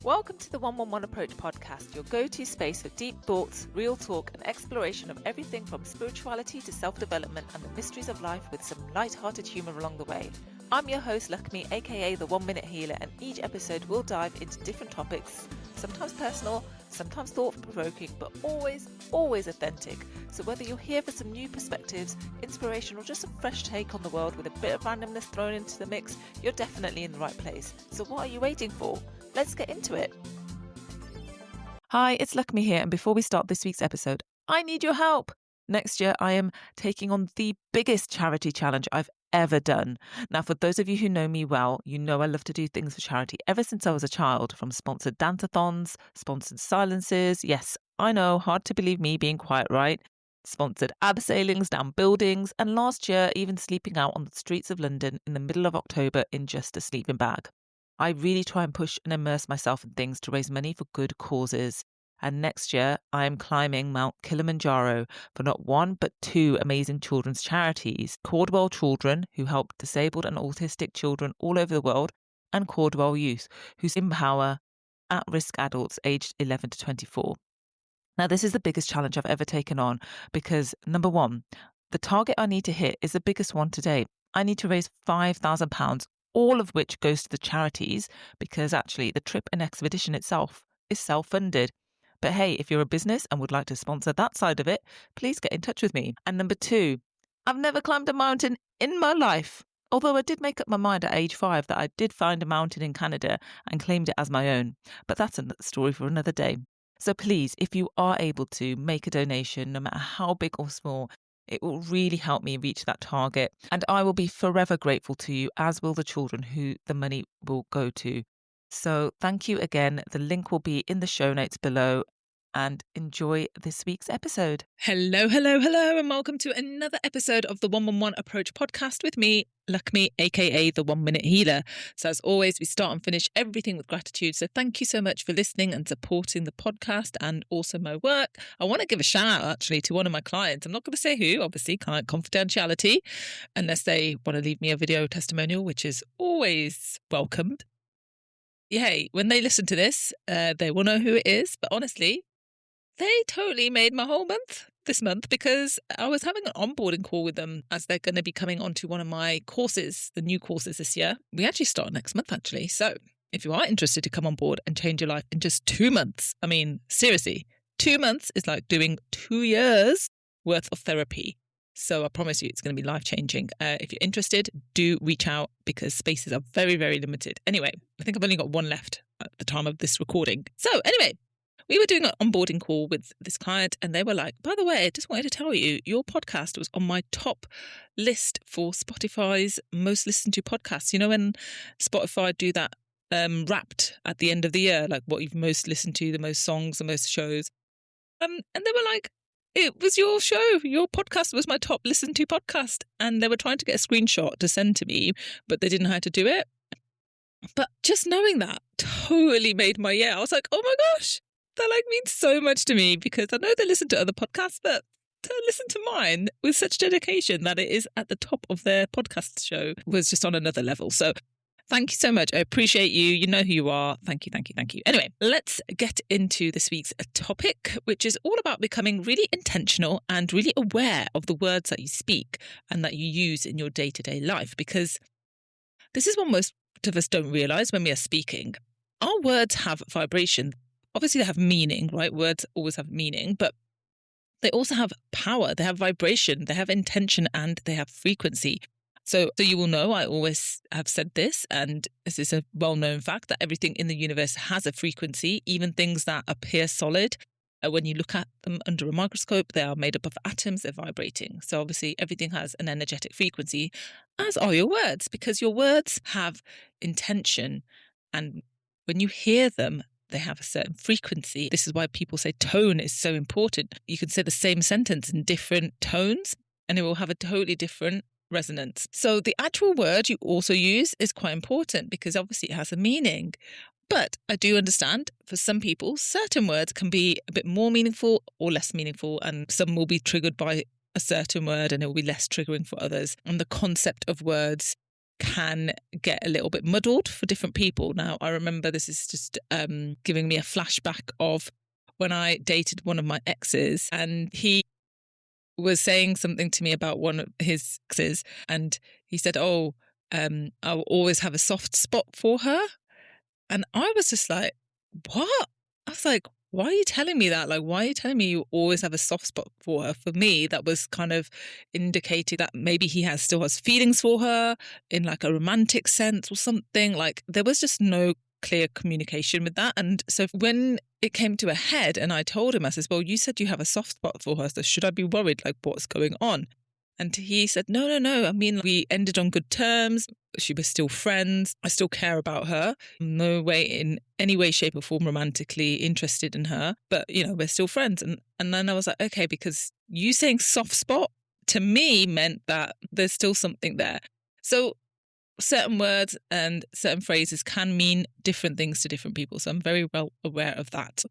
Welcome to the 111 Approach podcast, your go-to space for deep thoughts, real talk, and exploration of everything from spirituality to self-development and the mysteries of life with some light-hearted humour along the way. I'm your host, Lakshmi, aka the 1 Minute Healer, and each episode will dive into different topics, sometimes personal, sometimes thought-provoking, but always authentic. So whether you're here for some new perspectives, inspiration, or just a fresh take on the world with a bit of randomness thrown into the mix, you're definitely in the right place. So what are you waiting for? Let's get into it. Hi, it's Lakshmi here, and before we start this week's episode, I need your help. Next year, I am taking on the biggest charity challenge I've ever done. Now, for those of you who know me well, you know I love to do things for charity ever since I was a child, from sponsored dance-a-thons, sponsored silences. Yes, I know, hard to believe me being quite right. Sponsored abseilings down buildings, and last year, even sleeping out on the streets of London in the middle of October in just a sleeping bag. I really try and push and immerse myself in things to raise money for good causes. And next year, I am climbing Mount Kilimanjaro for not one, but two amazing children's charities. Cordwell Children, who help disabled and autistic children all over the world, and Cordwell Youth, who empower at-risk adults aged 11 to 24. Now, this is the biggest challenge I've ever taken on because, number one, the target I need to hit is the biggest one to date. I need to raise £5,000, all of which goes to the charities because actually the trip and expedition itself is self-funded. But hey, if you're a business and would like to sponsor that side of it, please get in touch with me. And number two, I've never climbed a mountain in my life. Although I did make up my mind at age 5 that I did find a mountain in Canada and claimed it as my own. But that's a story for another day. So please, if you are able to make a donation, no matter how big or small, it will really help me reach that target. And I will be forever grateful to you, as will the children who the money will go to. So thank you again. The link will be in the show notes below, and enjoy this week's episode. Hello, and welcome to another episode of the 111 Approach podcast with me, Lakshmi, aka the 1 Minute Healer. So as always, we start and finish everything with gratitude. So thank you so much for listening and supporting the podcast and also my work. I want to give a shout out actually to one of my clients. I'm not going to say who, obviously, client confidentiality, unless they want to leave me a video testimonial, which is always welcomed. Yay, when they listen to this, they will know who it is. But honestly, they totally made my whole month this month because I was having an onboarding call with them as they're going to be coming onto one of my courses, the new courses this year. We actually start next month, actually. So if you are interested to come on board and change your life in just 2 months, I mean, seriously, 2 months is like doing 2 years worth of therapy. So I promise you it's going to be life-changing. If you're interested, do reach out because spaces are very, very limited. Anyway, I think I've only got one left at the time of this recording. So anyway, we were doing an onboarding call with this client and they were like, by the way, I just wanted to tell you, your podcast was on my top list for Spotify's most listened to podcasts. You know, when Spotify do that wrapped at the end of the year, like what you've most listened to, the most songs, the most shows. And they were like, it was your show. Your podcast was my top listened to podcast. And they were trying to get a screenshot to send to me, but they didn't know how to do it. But just knowing that totally made my year. I was like, oh my gosh. That means so much to me because I know they listen to other podcasts, but to listen to mine with such dedication that it is at the top of their podcast show was just on another level. So thank you so much. I appreciate you. You know who you are. Thank you. Anyway, let's get into this week's topic, which is all about becoming really intentional and really aware of the words that you speak and that you use in your day-to-day life, because this is what most of us don't realize when we are speaking. Our words have vibration. Obviously, they have meaning, right? Words always have meaning, but they also have power. They have vibration, they have intention, and they have frequency. So you will know, I always have said this, and this is a well-known fact, that everything in the universe has a frequency, even things that appear solid. When you look at them under a microscope, they are made up of atoms, they're vibrating. So obviously, everything has an energetic frequency, as are your words, because your words have intention, and when you hear them, they have a certain frequency. This is why people say tone is so important. You can say the same sentence in different tones and it will have a totally different resonance. So the actual word you also use is quite important because obviously it has a meaning. But I do understand for some people, certain words can be a bit more meaningful or less meaningful, and some will be triggered by a certain word and it will be less triggering for others. And the concept of words can get a little bit muddled for different people. Now, I remember this is just giving me a flashback of when I dated one of my exes, and he was saying something to me about one of his exes, and he said, I'll always have a soft spot for her. And I was just like, what? I was like, why are you telling me that? Like, why are you telling me you always have a soft spot for her? For me, that was kind of indicating that maybe he still has feelings for her in like a romantic sense or something. Like, there was just no clear communication with that. And so when it came to a head and I told him, I said, well, you said you have a soft spot for her, so should I be worried? Like, what's going on? And he said, no. I mean, we ended on good terms. She was still friends. I still care about her. No way, in any way, shape or form, romantically interested in her. But, we're still friends. And then I was like, okay, because you saying soft spot to me meant that there's still something there. So certain words and certain phrases can mean different things to different people. So I'm very well aware of that.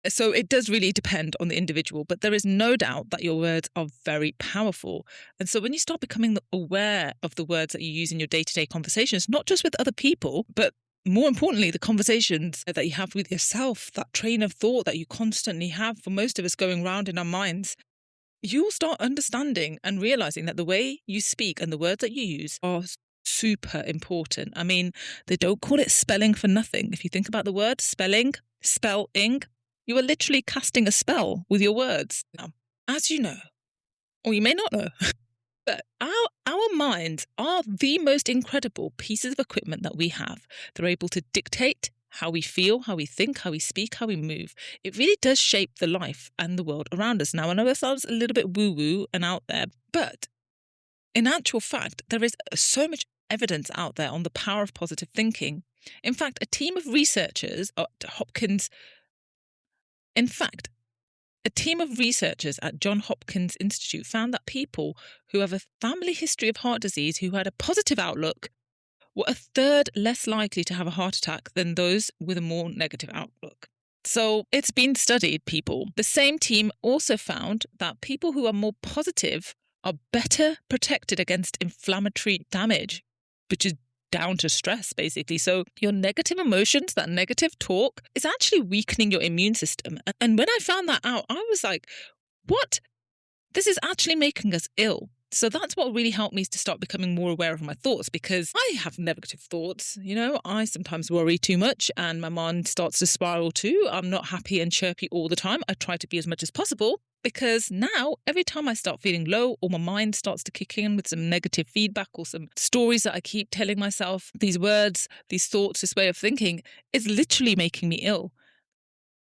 So it does really depend on the individual, but there is no doubt that your words are very powerful. And so when you start becoming aware of the words that you use in your day-to-day conversations, not just with other people, but more importantly, the conversations that you have with yourself, that train of thought that you constantly have for most of us going around in our minds, you'll start understanding and realizing that the way you speak and the words that you use are super important. I mean, they don't call it spelling for nothing. If you think about the word spelling, you are literally casting a spell with your words. Now, as you know, or you may not know, but our minds are the most incredible pieces of equipment that we have. They're able to dictate how we feel, how we think, how we speak, how we move. It really does shape the life and the world around us. Now, I know it sounds a little bit woo-woo and out there, but in actual fact, there is so much evidence out there on the power of positive thinking. In fact, a team of researchers at John Hopkins Institute found that people who have a family history of heart disease who had a positive outlook were a third less likely to have a heart attack than those with a more negative outlook. So it's been studied, people. The same team also found that people who are more positive are better protected against inflammatory damage, which is down to stress, basically. So your negative emotions, that negative talk, is actually weakening your immune system. And when I found that out, I was like, what? This is actually making us ill. So that's what really helped me to start becoming more aware of my thoughts, because I have negative thoughts. I sometimes worry too much and my mind starts to spiral too. I'm not happy and chirpy all the time. I try to be as much as possible, because now every time I start feeling low or my mind starts to kick in with some negative feedback or some stories that I keep telling myself, these words, these thoughts, this way of thinking is literally making me ill.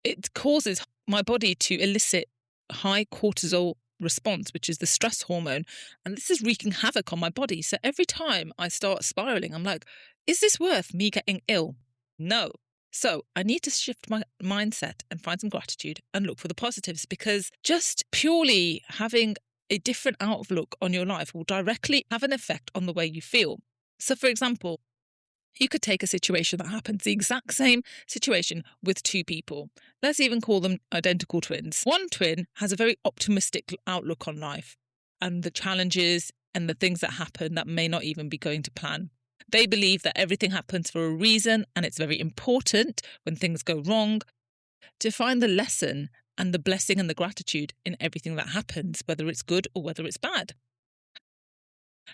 It causes my body to elicit high cortisol response, which is the stress hormone. And this is wreaking havoc on my body. So every time I start spiraling, I'm like, is this worth me getting ill? No. So I need to shift my mindset and find some gratitude and look for the positives, because just purely having a different outlook on your life will directly have an effect on the way you feel. So for example, you could take a situation that happens, the exact same situation with two people. Let's even call them identical twins. One twin has a very optimistic outlook on life and the challenges and the things that happen that may not even be going to plan. They believe that everything happens for a reason, and it's very important when things go wrong to find the lesson and the blessing and the gratitude in everything that happens, whether it's good or whether it's bad.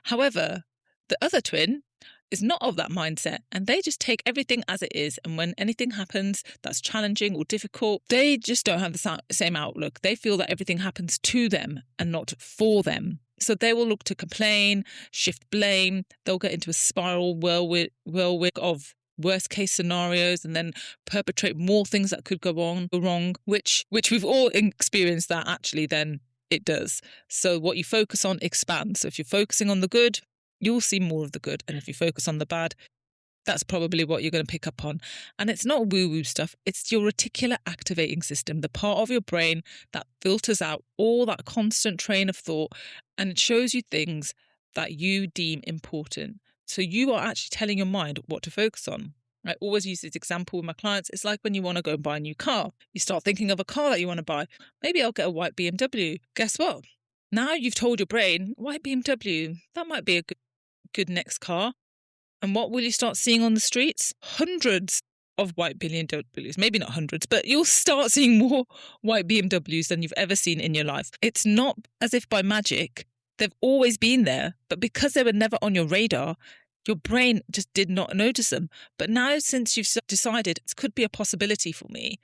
However, the other twin is not of that mindset, and they just take everything as it is. And when anything happens that's challenging or difficult, they just don't have the same outlook. They feel that everything happens to them and not for them. So they will look to complain, shift blame. They'll get into a spiral whirlwind of worst case scenarios and then perpetrate more things that could go wrong, which we've all experienced that actually then it does. So what you focus on expands. So if you're focusing on the good, you'll see more of the good. And if you focus on the bad, that's probably what you're going to pick up on. And it's not woo-woo stuff. It's your reticular activating system, the part of your brain that filters out all that constant train of thought, and it shows you things that you deem important. So you are actually telling your mind what to focus on. I always use this example with my clients. It's like when you want to go and buy a new car. You start thinking of a car that you want to buy. Maybe I'll get a white BMW. Guess what? Now you've told your brain, white BMW, that might be a good next car. And what will you start seeing on the streets? Hundreds of white BMWs. Maybe not hundreds, but you'll start seeing more white BMWs than you've ever seen in your life. It's not as if by magic. They've always been there, but because they were never on your radar, your brain just did not notice them. But now, since you've decided it could be a possibility for me,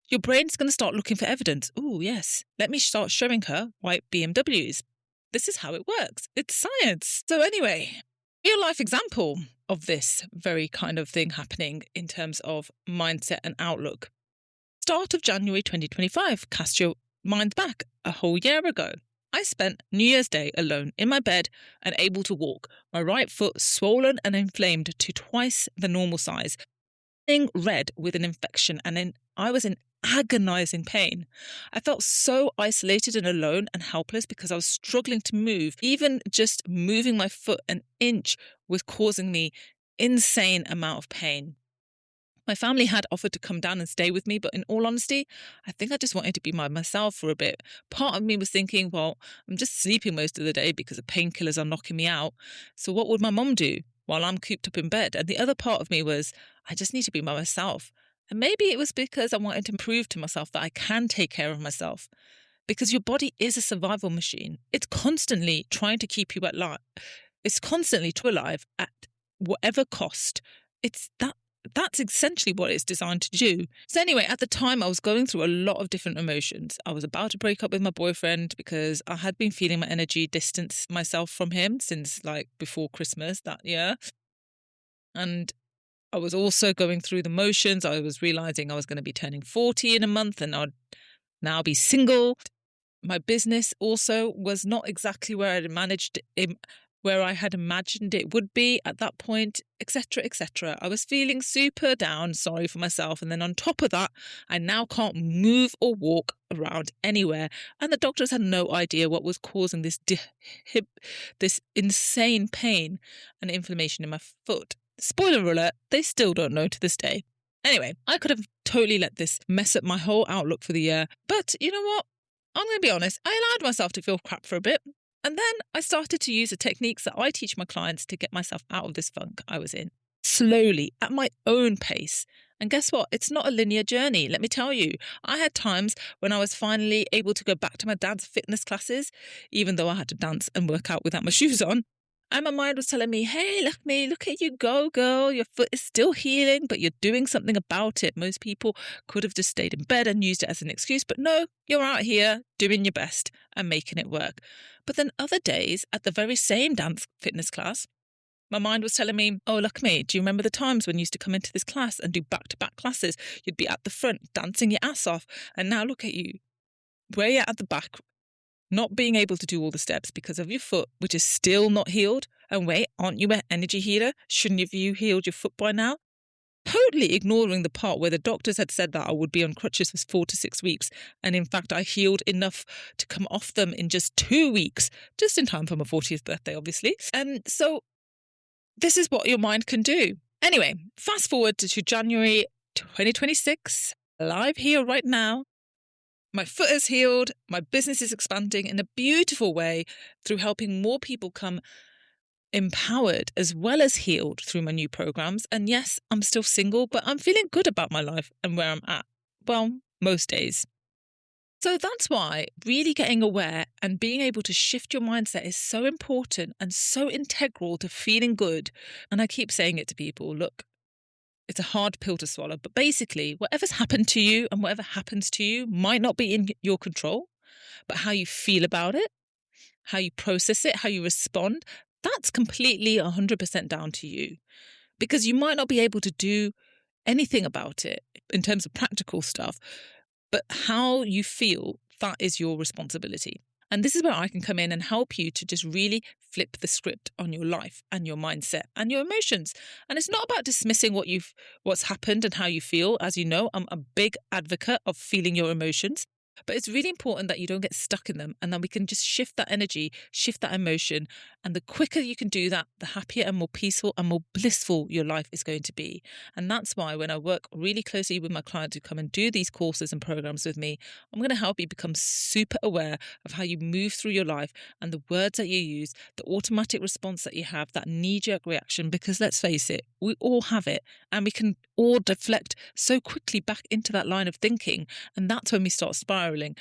your brain's going to start looking for evidence. Oh, yes, let me start showing her white BMWs. This is how it works. It's science. So anyway, real life example of this very kind of thing happening in terms of mindset and outlook. Start of January 2025. Cast your mind back a whole year ago. I spent New Year's Day alone in my bed and able to walk, my right foot swollen and inflamed to twice the normal size, red with an infection, and then I was in agonizing pain. I felt so isolated and alone and helpless because I was struggling to move. Even just moving my foot an inch was causing me insane amount of pain. My family had offered to come down and stay with me, but in all honesty, I think I just wanted to be by myself for a bit. Part of me was thinking, well, I'm just sleeping most of the day because the painkillers are knocking me out. So what would my mum do while I'm cooped up in bed? And the other part of me was, I just need to be by myself. And maybe it was because I wanted to prove to myself that I can take care of myself. Because your body is a survival machine. It's constantly trying to keep you alive. It's constantly alive at whatever cost. That's essentially what it's designed to do. So anyway, at the time, I was going through a lot of different emotions. I was about to break up with my boyfriend because I had been feeling my energy distance myself from him since before Christmas that year. And I was also going through the motions. I was realizing I was going to be turning 40 in a month and I'd now be single. My business also was not exactly where I had imagined it would be at that point, etc., etc. I was feeling super down, sorry for myself. And then on top of that, I now can't move or walk around anywhere. And the doctors had no idea what was causing this insane pain and inflammation in my foot. Spoiler alert, they still don't know to this day. Anyway, I could have totally let this mess up my whole outlook for the year. But you know what? I'm going to be honest, I allowed myself to feel crap for a bit. And then I started to use the techniques that I teach my clients to get myself out of this funk I was in, slowly, at my own pace. And guess what? It's not a linear journey, let me tell you. I had times when I was finally able to go back to my dad's fitness classes, even though I had to dance and work out without my shoes on. And my mind was telling me, hey, look at you go, girl. Your foot is still healing, but you're doing something about it. Most people could have just stayed in bed and used it as an excuse. But no, you're out here doing your best and making it work. But then other days at the very same dance fitness class, my mind was telling me, oh, look me, do you remember the times when you used to come into this class and do back-to-back classes? You'd be at the front dancing your ass off. And now look at you, where you're at the back, not being able to do all the steps because of your foot, which is still not healed. And wait, aren't you an energy healer? Shouldn't have you healed your foot by now? Totally ignoring the part where the doctors had said that I would be on crutches for 4 to 6 weeks. And in fact, I healed enough to come off them in just 2 weeks, just in time for my 40th birthday, obviously. And so this is what your mind can do. Anyway, fast forward to January 2026, live here right now. My foot is healed. My business is expanding in a beautiful way through helping more people come empowered as well as healed through my new programs. And yes, I'm still single, but I'm feeling good about my life and where I'm at. Well, most days. So that's why really getting aware and being able to shift your mindset is so important and so integral to feeling good. And I keep saying it to people, look, it's a hard pill to swallow, but basically whatever's happened to you and whatever happens to you might not be in your control, but how you feel about it, how you process it, how you respond, that's completely 100% down to you, because you might not be able to do anything about it in terms of practical stuff, but how you feel, that is your responsibility. And this is where I can come in and help you to just really flip the script on your life and your mindset and your emotions. And it's not about dismissing what's happened and how you feel. As you know, I'm a big advocate of feeling your emotions. But it's really important that you don't get stuck in them, and that we can just shift that energy, shift that emotion. And the quicker you can do that, the happier and more peaceful and more blissful your life is going to be. And that's why when I work really closely with my clients who come and do these courses and programs with me, I'm going to help you become super aware of how you move through your life and the words that you use, the automatic response that you have, that knee-jerk reaction, because let's face it, we all have it, and we can all deflect so quickly back into that line of thinking. And that's when we start spiraling.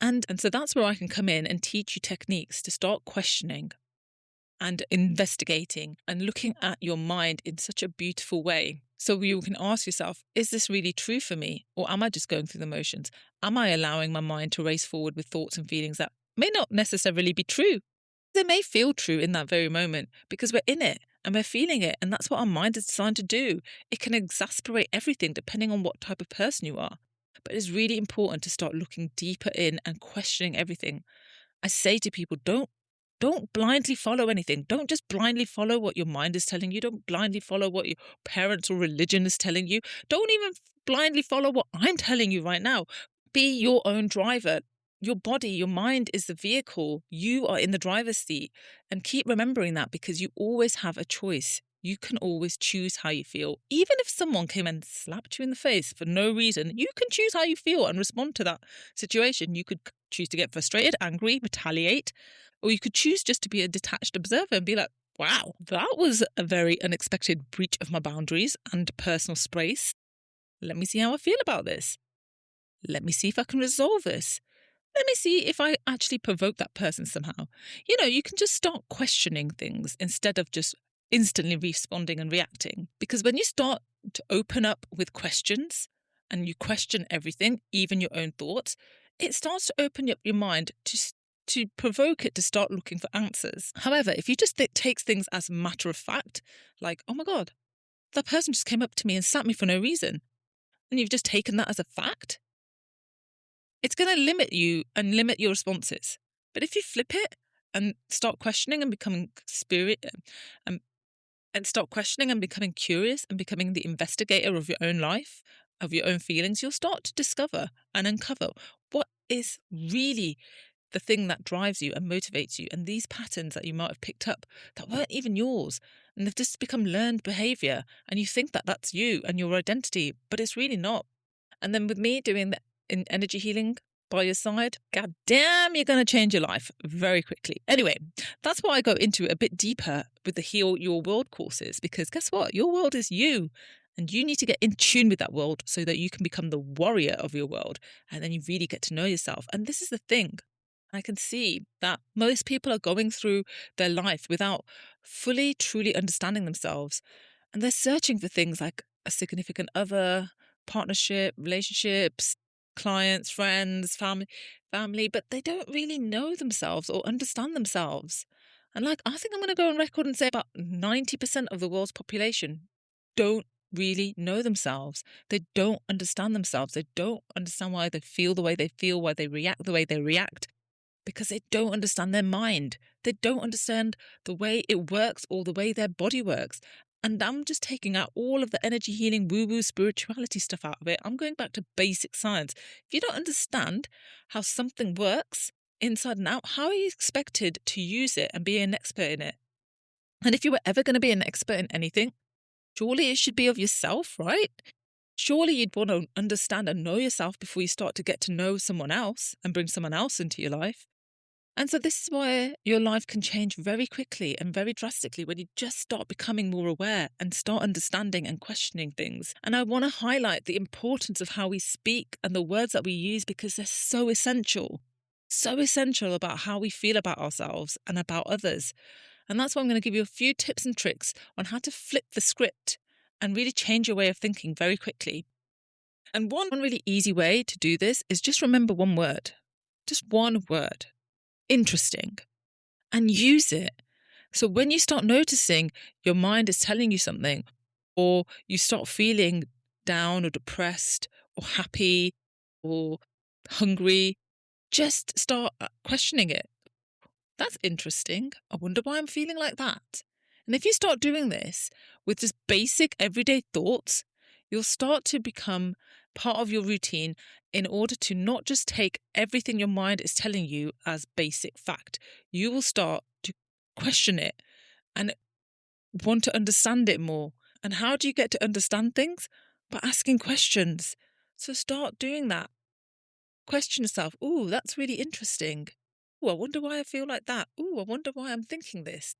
And so that's where I can come in and teach you techniques to start questioning and investigating and looking at your mind in such a beautiful way. So you can ask yourself, is this really true for me? Or am I just going through the motions? Am I allowing my mind to race forward with thoughts and feelings that may not necessarily be true? They may feel true in that very moment because we're in it and we're feeling it. And that's what our mind is designed to do. It can exasperate everything depending on what type of person you are. But it's really important to start looking deeper in and questioning everything. I say to people, don't blindly follow anything. Don't just blindly follow what your mind is telling you. Don't blindly follow what your parents or religion is telling you. Don't even blindly follow what I'm telling you right now. Be your own driver. Your body, your mind is the vehicle. You are in the driver's seat. And keep remembering that, because you always have a choice. You can always choose how you feel. Even if someone came and slapped you in the face for no reason, you can choose how you feel and respond to that situation. You could choose to get frustrated, angry, retaliate, or you could choose just to be a detached observer and be like, wow, that was a very unexpected breach of my boundaries and personal space. Let me see how I feel about this. Let me see if I can resolve this. Let me see if I actually provoke that person somehow. You can just start questioning things instead of just instantly responding and reacting. Because when you start to open up with questions and you question everything, even your own thoughts, it starts to open up your mind to provoke it to start looking for answers. However, if you just take things as a matter of fact, like, oh my God, that person just came up to me and slapped me for no reason, and you've just taken that as a fact, it's going to limit you and limit your responses. But if you flip it and start questioning and becoming and start questioning and becoming curious and becoming the investigator of your own life, of your own feelings, you'll start to discover and uncover what is really the thing that drives you and motivates you. And these patterns that you might have picked up that weren't even yours, and they've just become learned behavior, and you think that that's you and your identity, but it's really not. And then with me doing the energy healing by your side, god damn, you're going to change your life very quickly. Anyway, that's why I go into it a bit deeper with the Heal Your World courses, because guess what? Your world is you. And you need to get in tune with that world so that you can become the warrior of your world. And then you really get to know yourself. And this is the thing. I can see that most people are going through their life without fully, truly understanding themselves. And they're searching for things like a significant other, partnership, relationships, clients, friends, family, but they don't really know themselves or understand themselves. And I think I'm going to go on record and say about 90% of the world's population don't really know themselves. They don't understand themselves. They don't understand why they feel the way they feel, why they react the way they react, because they don't understand their mind. They don't understand the way it works or the way their body works. And I'm just taking out all of the energy healing, woo-woo, spirituality stuff out of it. I'm going back to basic science. If you don't understand how something works inside and out, how are you expected to use it and be an expert in it? And if you were ever going to be an expert in anything, surely it should be of yourself, right? Surely you'd want to understand and know yourself before you start to get to know someone else and bring someone else into your life. And so this is why your life can change very quickly and very drastically when you just start becoming more aware and start understanding and questioning things. And I want to highlight the importance of how we speak and the words that we use, because they're so essential about how we feel about ourselves and about others. And that's why I'm going to give you a few tips and tricks on how to flip the script and really change your way of thinking very quickly. And one really easy way to do this is just remember one word. Just one word. Interesting. And use it. So when you start noticing your mind is telling you something, or you start feeling down or depressed or happy or hungry, just start questioning it. That's interesting. I wonder why I'm feeling like that. And if you start doing this with just basic everyday thoughts, you'll start to become part of your routine in order to not just take everything your mind is telling you as basic fact. You will start to question it and want to understand it more. And how do you get to understand things? By asking questions. So start doing that. Question yourself. Ooh, that's really interesting. Ooh, I wonder why I feel like that. Ooh, I wonder why I'm thinking this.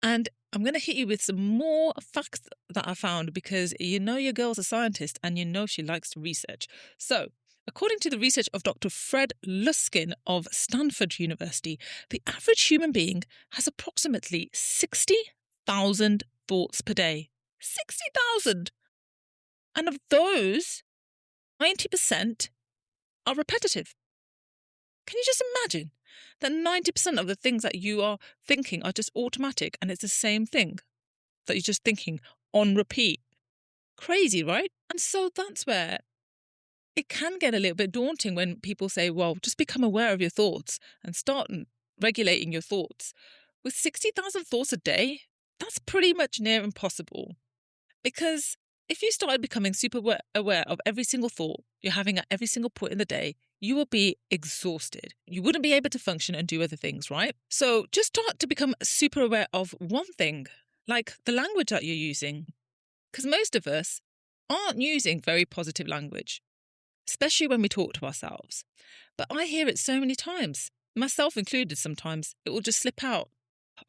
And I'm going to hit you with some more facts that I found because you know your girl's a scientist and you know she likes to research. So, according to the research of Dr. Fred Luskin of Stanford University, the average human being has approximately 60,000 thoughts per day. 60,000! And of those, 90% are repetitive. Can you just imagine that 90% of the things that you are thinking are just automatic and it's the same thing that you're just thinking on repeat? Crazy, right? And so that's where it can get a little bit daunting when people say, well, just become aware of your thoughts and start regulating your thoughts. With 60,000 thoughts a day, that's pretty much near impossible. Because if you started becoming super aware of every single thought you're having at every single point in the day, you will be exhausted. You wouldn't be able to function and do other things, right? So just start to become super aware of one thing, like the language that you're using. Because most of us aren't using very positive language, especially when we talk to ourselves. But I hear it so many times, myself included sometimes. It will just slip out.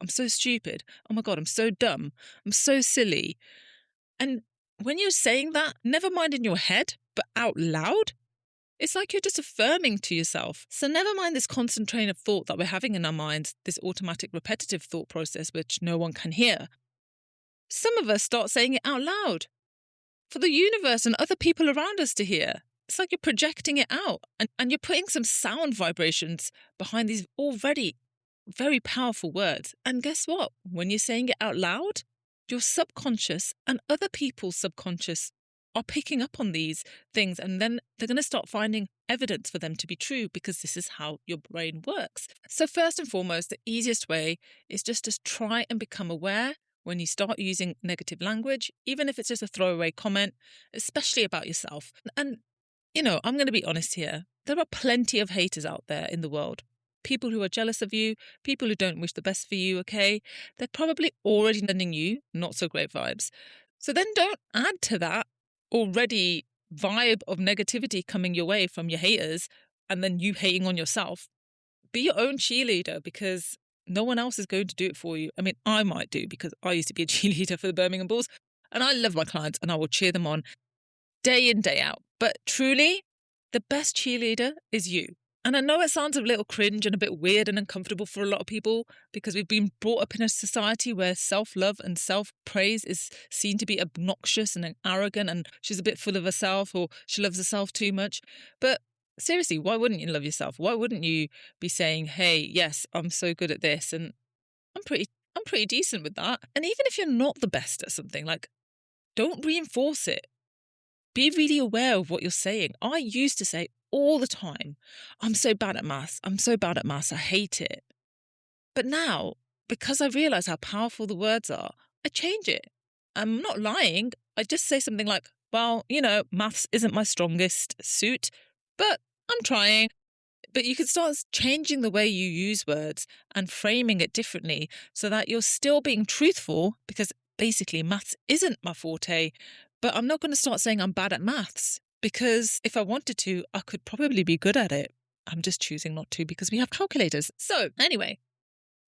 I'm so stupid. Oh my God, I'm so dumb. I'm so silly. And when you're saying that, never mind in your head, but out loud, it's like you're just affirming to yourself. So never mind this constant train of thought that we're having in our minds, this automatic repetitive thought process which no one can hear. Some of us start saying it out loud for the universe and other people around us to hear. It's like you're projecting it out and you're putting some sound vibrations behind these already very powerful words. And guess what? When you're saying it out loud, your subconscious and other people's subconscious are picking up on these things, and then they're going to start finding evidence for them to be true because this is how your brain works. So first and foremost, the easiest way is just to try and become aware when you start using negative language, even if it's just a throwaway comment, especially about yourself. And, you know, I'm going to be honest here. There are plenty of haters out there in the world. People who are jealous of you, people who don't wish the best for you, okay? They're probably already sending you not so great vibes. So then don't add to that already vibe of negativity coming your way from your haters and then you hating on yourself. Be your own cheerleader because no one else is going to do it for you. I mean, I might do because I used to be a cheerleader for the Birmingham Bulls and I love my clients and I will cheer them on day in, day out. But truly, the best cheerleader is you. And I know it sounds a little cringe and a bit weird and uncomfortable for a lot of people because we've been brought up in a society where self-love and self-praise is seen to be obnoxious and arrogant and she's a bit full of herself or she loves herself too much. But seriously, why wouldn't you love yourself? Why wouldn't you be saying, hey, yes, I'm so good at this and I'm pretty decent with that. And even if you're not the best at something, like, don't reinforce it. Be really aware of what you're saying. I used to say all the time, I'm so bad at maths. I'm so bad at maths. I hate it. But now, because I realise how powerful the words are, I change it. I'm not lying. I just say something like, well, you know, maths isn't my strongest suit, but I'm trying. But you can start changing the way you use words and framing it differently so that you're still being truthful because basically maths isn't my forte. But I'm not going to start saying I'm bad at maths because if I wanted to, I could probably be good at it. I'm just choosing not to because we have calculators. So anyway,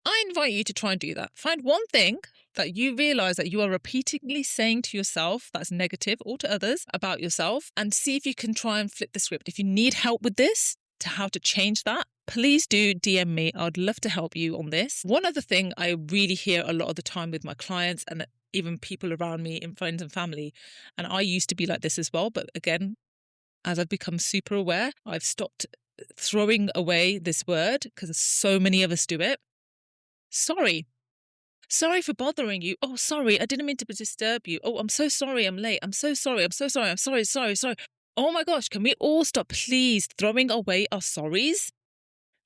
I invite you to try and do that. Find one thing that you realise that you are repeatedly saying to yourself that's negative or to others about yourself and see if you can try and flip the script. If you need help with this, to how to change that, please do DM me. I'd love to help you on this. One other thing I really hear a lot of the time with my clients and even people around me in friends and family, and I used to be like this as well, but again, as I've become super aware, I've stopped throwing away this word because so many of us do it. Sorry. Sorry for bothering you. Oh, sorry, I didn't mean to disturb you. Oh, I'm so sorry, I'm late. I'm so sorry, I'm so sorry, I'm sorry. Oh my gosh, can we all stop please throwing away our sorries?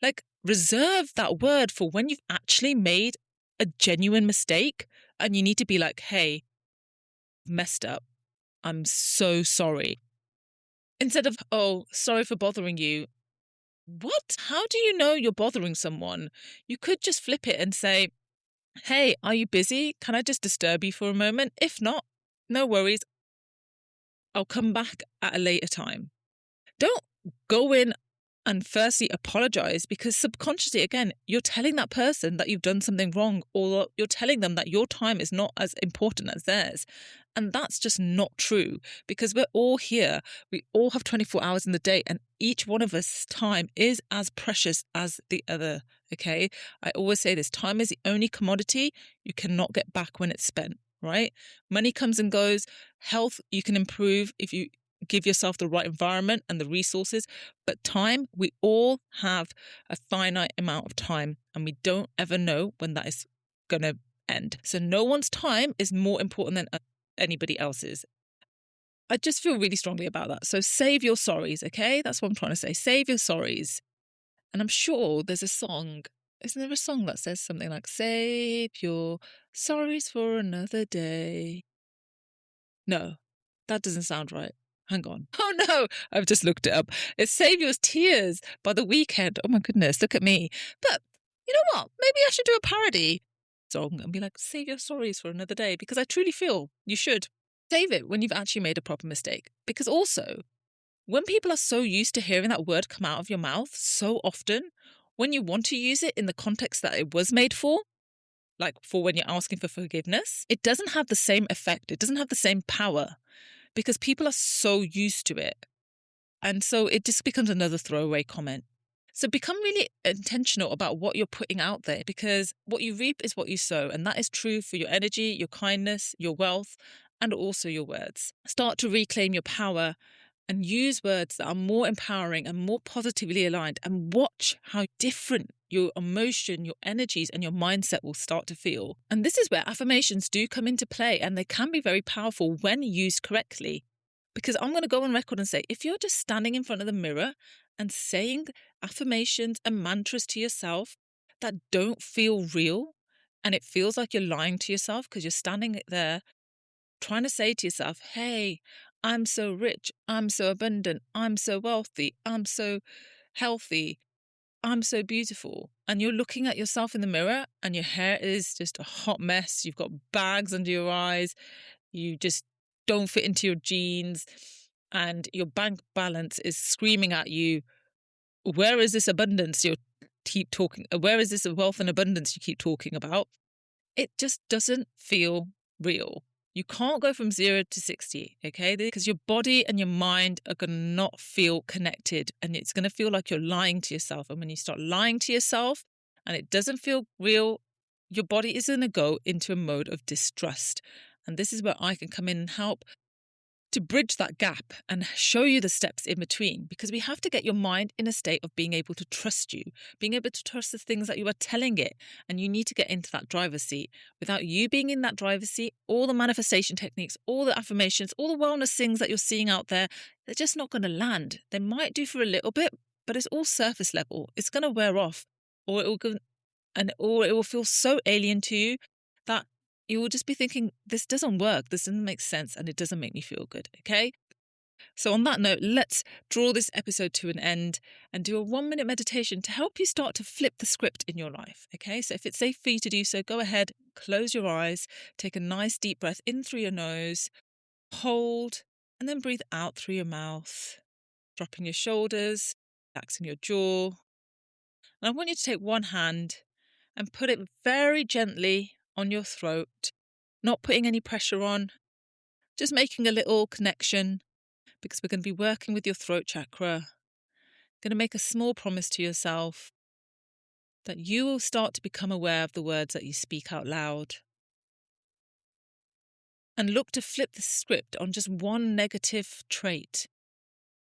Like, reserve that word for when you've actually made a genuine mistake and you need to be like, hey, messed up. I'm so sorry. Instead of, oh, sorry for bothering you. What? How do you know you're bothering someone? You could just flip it and say, hey, are you busy? Can I just disturb you for a moment? If not, no worries. I'll come back at a later time. Don't go in and firstly apologize, because subconsciously, again, you're telling that person that you've done something wrong, or you're telling them that your time is not as important as theirs. And that's just not true, because we're all here. We all have 24 hours in the day, and each one of us' time is as precious as the other. Okay. I always say this: time is the only commodity you cannot get back when it's spent, right? Money comes and goes. Health you can improve if you give yourself the right environment and the resources. But time, we all have a finite amount of time, and we don't ever know when that is going to end. So no one's time is more important than anybody else's. I just feel really strongly about that. So save your sorries, okay? That's what I'm trying to say. Save your sorries. And I'm sure there's a song. Isn't there a song that says something like, save your sorries for another day? No, that doesn't sound right. Hang on. Oh no, I've just looked it up. It's Save Your Tears by The Weeknd. Oh my goodness, look at me. But you know what? Maybe I should do a parody song and be like, save your sorries for another day, because I truly feel you should save it when you've actually made a proper mistake. Because also, when people are so used to hearing that word come out of your mouth so often, when you want to use it in the context that it was made for, like for when you're asking for forgiveness, it doesn't have the same effect. It doesn't have the same power, because people are so used to it. And so it just becomes another throwaway comment. So become really intentional about what you're putting out there, because what you reap is what you sow. And that is true for your energy, your kindness, your wealth, and also your words. Start to reclaim your power and use words that are more empowering and more positively aligned, and watch how different your emotion, your energies, and your mindset will start to feel. And this is where affirmations do come into play, and they can be very powerful when used correctly. Because I'm going to go on record and say, if you're just standing in front of the mirror and saying affirmations and mantras to yourself that don't feel real, and it feels like you're lying to yourself because you're standing there trying to say to yourself, hey, I'm so rich, I'm so abundant, I'm so wealthy, I'm so healthy, I'm so beautiful. And you're looking at yourself in the mirror and your hair is just a hot mess. You've got bags under your eyes. You just don't fit into your jeans. And your bank balance is screaming at you, where is this abundance you keep talking? Where is this wealth and abundance you keep talking about? It just doesn't feel real. You can't go from 0 to 60, okay? Because your body and your mind are going to not feel connected, and it's going to feel like you're lying to yourself. And when you start lying to yourself and it doesn't feel real, your body is going to go into a mode of distrust. And this is where I can come in and help to bridge that gap and show you the steps in between, because we have to get your mind in a state of being able to trust you, being able to trust the things that you are telling it. And you need to get into that driver's seat. Without you being in that driver's seat, all the manifestation techniques, all the affirmations, all the wellness things that you're seeing out there, they're just not going to land. They might do for a little bit, but it's all surface level. It's going to wear off, or it will feel so alien to you that you will just be thinking, this doesn't work, this doesn't make sense, and it doesn't make me feel good, okay? So on that note, let's draw this episode to an end and do a 1-minute meditation to help you start to flip the script in your life, okay? So if it's safe for you to do so, go ahead, close your eyes, take a nice deep breath in through your nose, hold, and then breathe out through your mouth, dropping your shoulders, relaxing your jaw. And I want you to take one hand and put it very gently on your throat, not putting any pressure on, just making a little connection, because we're going to be working with your throat chakra. Going to make a small promise to yourself that you will start to become aware of the words that you speak out loud, and look to flip the script on just one negative trait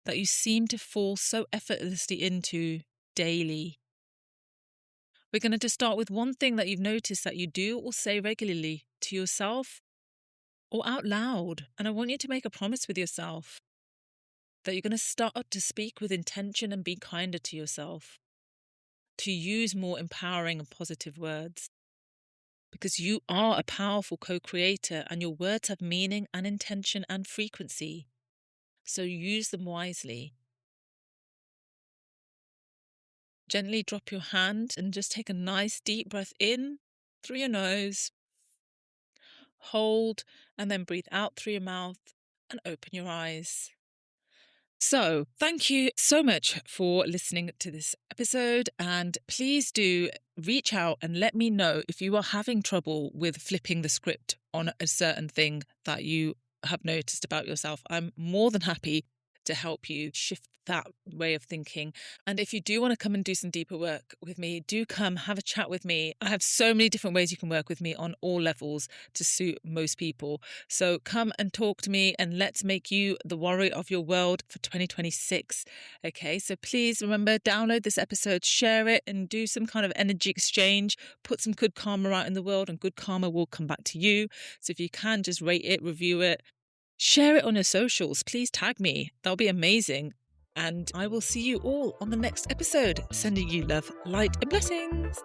that you seem to fall so effortlessly into daily. We're going to just start with one thing that you've noticed that you do or say regularly to yourself or out loud. And I want you to make a promise with yourself that you're going to start to speak with intention and be kinder to yourself, to use more empowering and positive words. Because you are a powerful co-creator, and your words have meaning and intention and frequency. So use them wisely. Gently drop your hand and just take a nice deep breath in through your nose. Hold and then breathe out through your mouth and open your eyes. So, thank you so much for listening to this episode, and please do reach out and let me know if you are having trouble with flipping the script on a certain thing that you have noticed about yourself. I'm more than happy to help you shift that way of thinking. And if you do want to come and do some deeper work with me, do come have a chat with me. I have so many different ways you can work with me on all levels to suit most people. So come and talk to me and let's make you the warrior of your world for 2026. Okay, so please remember, download this episode, share it, and do some kind of energy exchange. Put some good karma out in the world, and good karma will come back to you. So if you can, just rate it, review it, share it on your socials. Please tag me. That'll be amazing. And I will see you all on the next episode. Sending you love, light, and blessings.